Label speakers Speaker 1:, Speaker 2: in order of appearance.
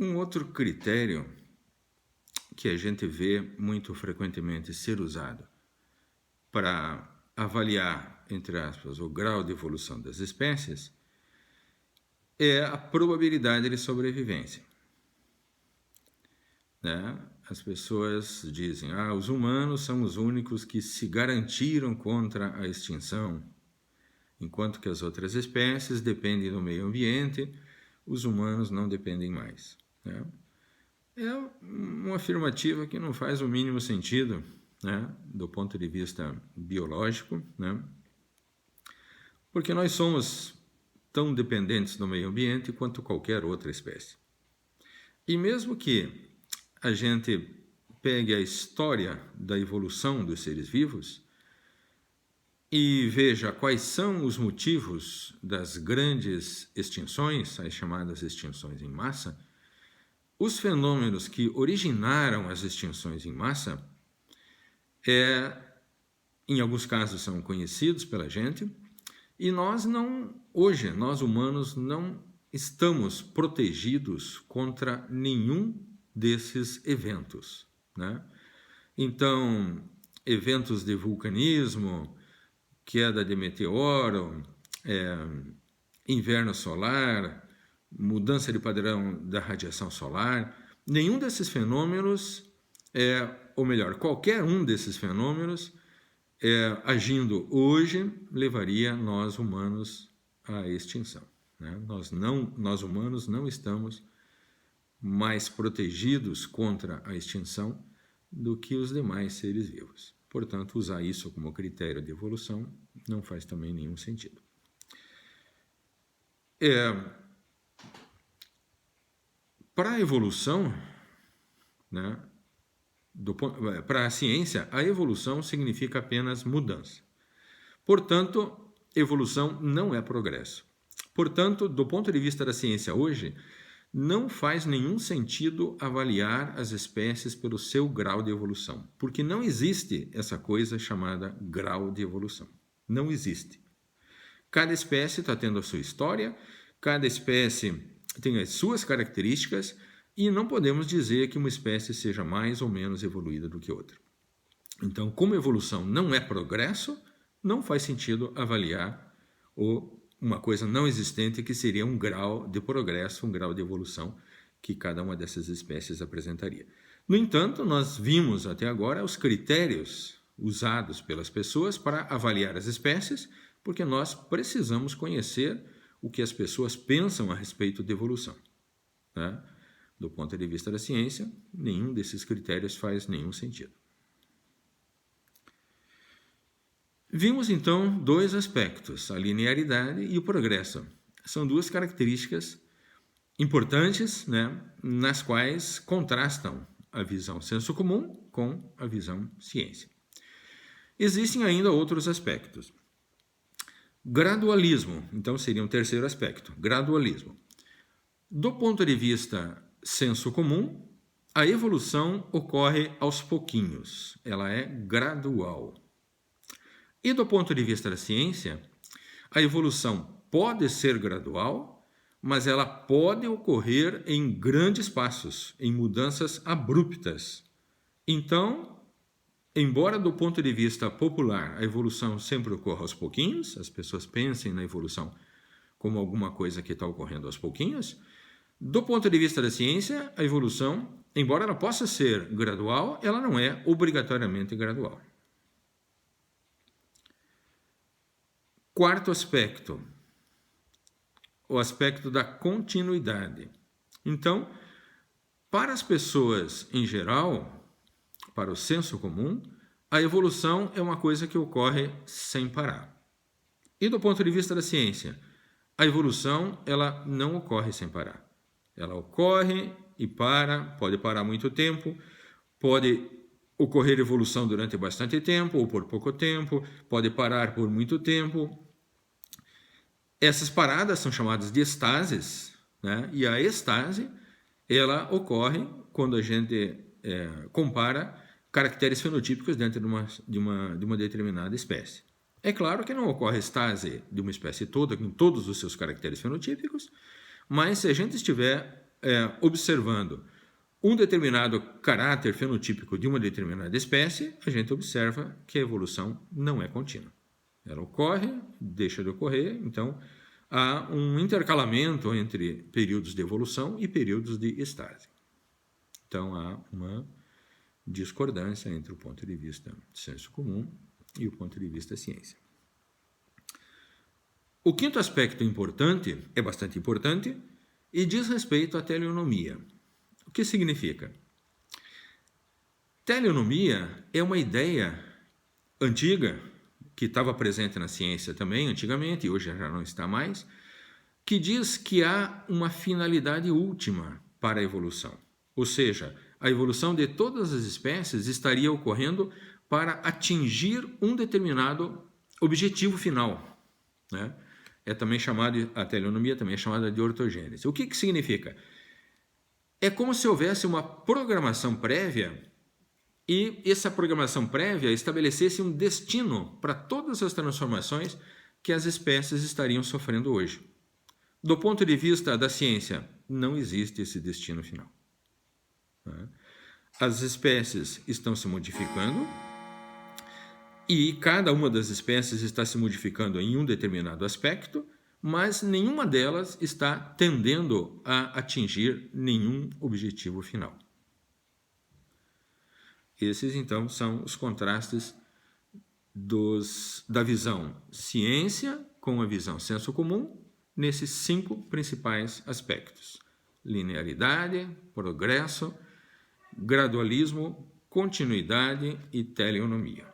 Speaker 1: Um outro critério que a gente vê muito frequentemente ser usado para avaliar, entre aspas, o grau de evolução das espécies é a probabilidade de sobrevivência. Né? As pessoas dizem, os humanos são os únicos que se garantiram contra a extinção, enquanto que as outras espécies dependem do meio ambiente, os humanos não dependem mais. Né? É uma afirmativa que não faz o mínimo sentido, né, do ponto de vista biológico, né, porque nós somos tão dependentes do meio ambiente quanto qualquer outra espécie. E mesmo que a gente pegue a história da evolução dos seres vivos e veja quais são os motivos das grandes extinções, as chamadas extinções em massa, os fenômenos que originaram as extinções em massa, em alguns casos são conhecidos pela gente, e nós humanos não estamos protegidos contra nenhum desses eventos. Né? Então, eventos de vulcanismo, queda de meteoro, inverno solar, mudança de padrão da radiação solar, nenhum desses fenômenos, ou melhor, qualquer um desses fenômenos, agindo hoje, levaria nós humanos à extinção. Né? Nós humanos não estamos mais protegidos contra a extinção do que os demais seres vivos. Portanto, usar isso como critério de evolução não faz também nenhum sentido. Para a evolução, né, para a ciência, a evolução significa apenas mudança. Portanto, evolução não é progresso. Portanto, do ponto de vista da ciência hoje, não faz nenhum sentido avaliar as espécies pelo seu grau de evolução, porque não existe essa coisa chamada grau de evolução. Não existe. Cada espécie está tendo a sua história, cada espécie tem as suas características e não podemos dizer que uma espécie seja mais ou menos evoluída do que outra. Então, como evolução não é progresso, não faz sentido avaliar uma coisa não existente que seria um grau de progresso, um grau de evolução que cada uma dessas espécies apresentaria. No entanto, nós vimos até agora os critérios usados pelas pessoas para avaliar as espécies, porque nós precisamos conhecer o que as pessoas pensam a respeito de evolução. Né? Do ponto de vista da ciência, nenhum desses critérios faz nenhum sentido. Vimos, então, dois aspectos, a linearidade e o progresso. São duas características importantes, né, nas quais contrastam a visão senso comum com a visão ciência. Existem ainda outros aspectos. Gradualismo, então, seria um terceiro aspecto, gradualismo. Do ponto de vista senso comum, a evolução ocorre aos pouquinhos, ela é gradual. E do ponto de vista da ciência, a evolução pode ser gradual, mas ela pode ocorrer em grandes passos, em mudanças abruptas. Então, embora do ponto de vista popular a evolução sempre ocorra aos pouquinhos, as pessoas pensem na evolução como alguma coisa que está ocorrendo aos pouquinhos, do ponto de vista da ciência, a evolução, embora ela possa ser gradual, ela não é obrigatoriamente gradual. Quarto aspecto, o aspecto da continuidade. Então, para as pessoas em geral, para o senso comum, a evolução é uma coisa que ocorre sem parar. E do ponto de vista da ciência, a evolução ela não ocorre sem parar. Ela ocorre e para, pode parar muito tempo, pode ocorrer evolução durante bastante tempo ou por pouco tempo, pode parar por muito tempo. Essas paradas são chamadas de estases, né? E a estase ela ocorre quando a gente compara caracteres fenotípicos dentro de uma determinada espécie. É claro que não ocorre estase de uma espécie toda, com todos os seus caracteres fenotípicos, mas se a gente estiver observando um determinado caráter fenotípico de uma determinada espécie, a gente observa que a evolução não é contínua. Ela ocorre, deixa de ocorrer, então há um intercalamento entre períodos de evolução e períodos de estase. Então há uma discordância entre o ponto de vista senso comum e o ponto de vista ciência. O quinto aspecto importante, é bastante importante, e diz respeito à teleonomia. O que significa? Teleonomia é uma ideia antiga, que estava presente na ciência também antigamente, e hoje já não está mais, que diz que há uma finalidade última para a evolução. Ou seja, a evolução de todas as espécies estaria ocorrendo para atingir um determinado objetivo final, né? É também chamado, a teleonomia também é chamada de ortogênese. O que significa? É como se houvesse uma programação prévia e essa programação prévia estabelecesse um destino para todas as transformações que as espécies estariam sofrendo hoje. Do ponto de vista da ciência, não existe esse destino final. As espécies estão se modificando e cada uma das espécies está se modificando em um determinado aspecto, mas nenhuma delas está tendendo a atingir nenhum objetivo final. Esses, então, são os contrastes da visão ciência com a visão senso comum nesses 5 principais aspectos: linearidade, progresso, gradualismo, continuidade e teleonomia.